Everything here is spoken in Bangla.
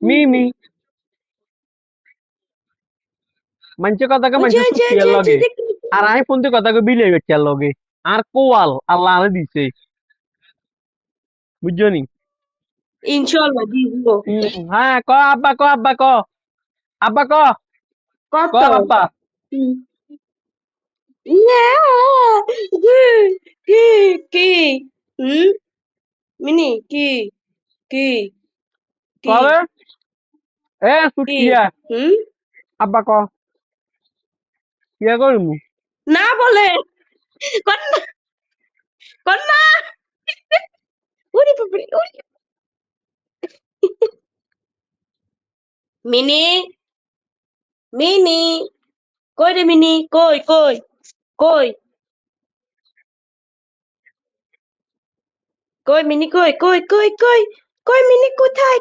মিমি মানুষে কথা কে ওই যে মানুষে ওই যে ওই সুতিয়ার যে ওই যে লগে দেখতে আর আমি ফোন দিয়ে কথা কে বিলে বেচার লগে আর কোয়াল আল্লাহ আরে দিছে বুঝছো নি ইনশাআল্লাহ দিব হ্যাঁ ক আব্বা ক আব্বা ক আব্বা ক ক কত আব্বা হুম। ইয়া কি কি কি হুম মিনি কি কি কবে এ কি সুটিয়া হুম আব্বা ক কিয়া করমু না বলে কর না কর না ওরে বাপরে ওরে মিনি মিনি কই রে মিনি কই কই মিনি কই মিনি কোথায়